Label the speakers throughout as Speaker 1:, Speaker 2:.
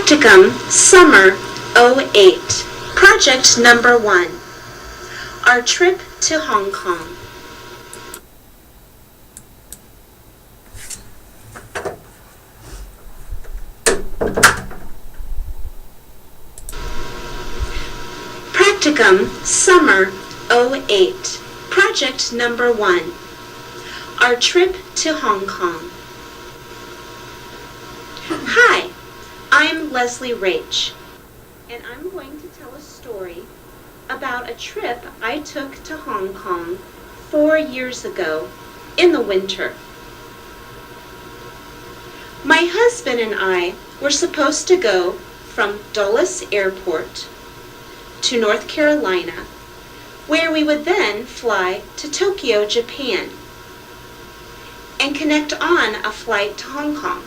Speaker 1: Practicum Summer '08. Project number 1. Our trip to Hong Kong. Practicum Summer '08. Project number 1. Our trip to Hong Kong. Hi, I'm Leslie Rach, and I'm going to tell a story about a trip I took to Hong Kong 4 years ago in the winter. My husband and I were supposed to go from Dulles Airport to North Carolina, where we would then fly to Tokyo, Japan, and connect on a flight to Hong Kong.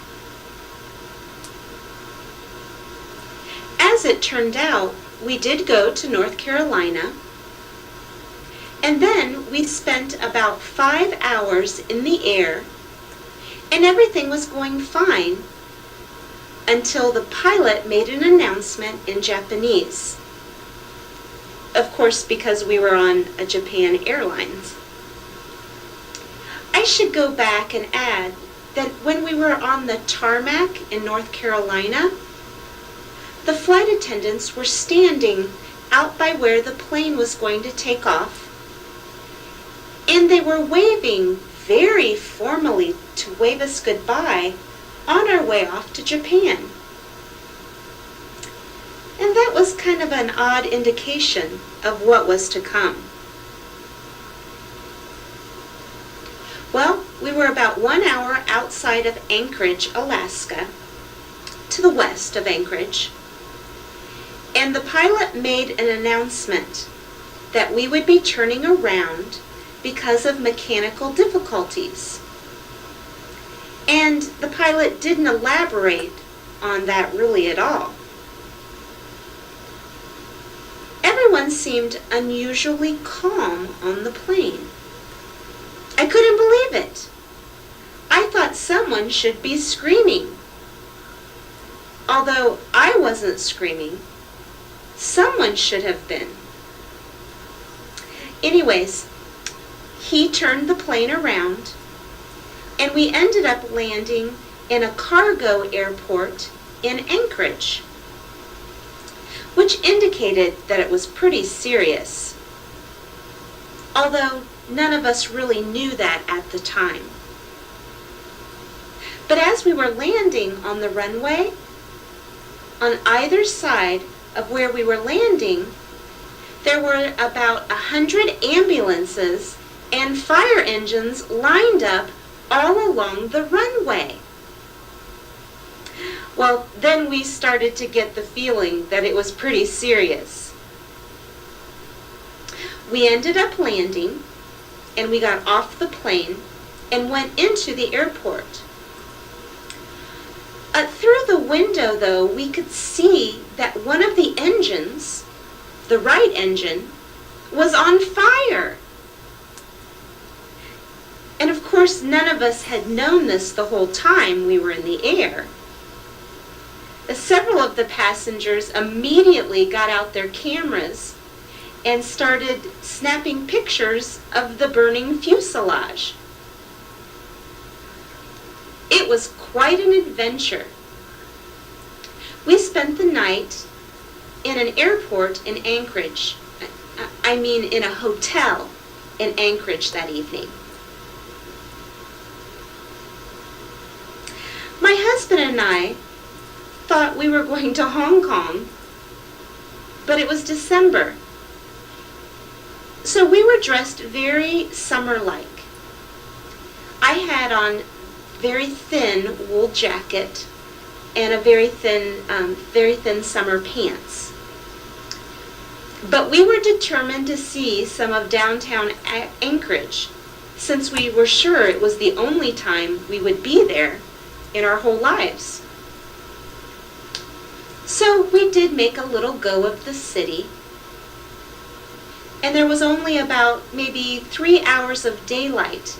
Speaker 1: As it turned out, we did go to North Carolina, and then we spent about 5 hours in the air, and everything was going fine until the pilot made an announcement in Japanese. Of course, because we were on a Japan Airlines. I should go back and add that when we were on the tarmac in North Carolina, the flight attendants were standing out by where the plane was going to take off, and they were waving very formally to wave us goodbye on our way off to Japan. And that was kind of an odd indication of what was to come. Well, we were about 1 hour outside of Anchorage, Alaska, to the west of Anchorage, and the pilot made an announcement that we would be turning around because of mechanical difficulties. And the pilot didn't elaborate on that really at all. Everyone seemed unusually calm on the plane. I couldn't believe it. I thought someone should be screaming. Although I wasn't screaming, someone should have been. Anyways, he turned the plane around, and we ended up landing in a cargo airport in Anchorage, which indicated that it was pretty serious, although none of us really knew that at the time. But as we were landing on the runway, on either side of where we were landing, there were about 100 ambulances and fire engines lined up all along the runway. Well, then we started to get the feeling that it was pretty serious. We ended up landing, and we got off the plane and went into the airport. Through the window, though, we could see that one of the engines, the right engine, was on fire. And of course, none of us had known this the whole time we were in the air. Several of the passengers immediately got out their cameras and started snapping pictures of the burning fuselage. It was quite an adventure. We spent the night in an airport in Anchorage. In a hotel in Anchorage that evening. My husband and I thought we were going to Hong Kong, but it was December. So we were dressed very summer-like. I had on very thin wool jacket and a very thin summer pants. But we were determined to see some of downtown Anchorage, since we were sure it was the only time we would be there in our whole lives. So we did make a little go of the city, and there was only about maybe 3 hours of daylight,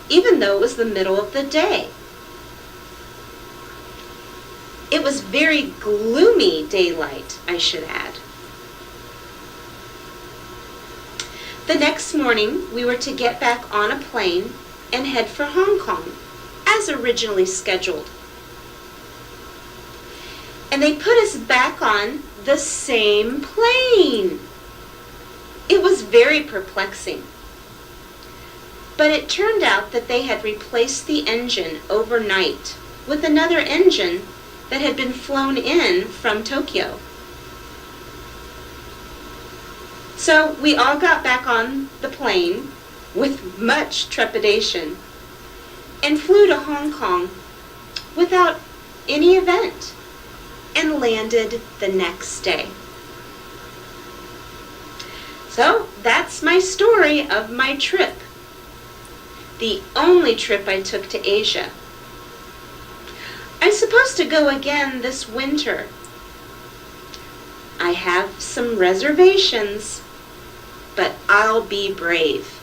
Speaker 1: even though it was the middle of the day. It was very gloomy daylight, I should add. The next morning, we were to get back on a plane and head for Hong Kong, as originally scheduled. And they put us back on the same plane. It was very perplexing. But it turned out that they had replaced the engine overnight with another engine that had been flown in from Tokyo. So we all got back on the plane with much trepidation and flew to Hong Kong without any event and landed the next day. So that's my story of my trip. The only trip I took to Asia. I'm supposed to go again this winter. I have some reservations, but I'll be brave.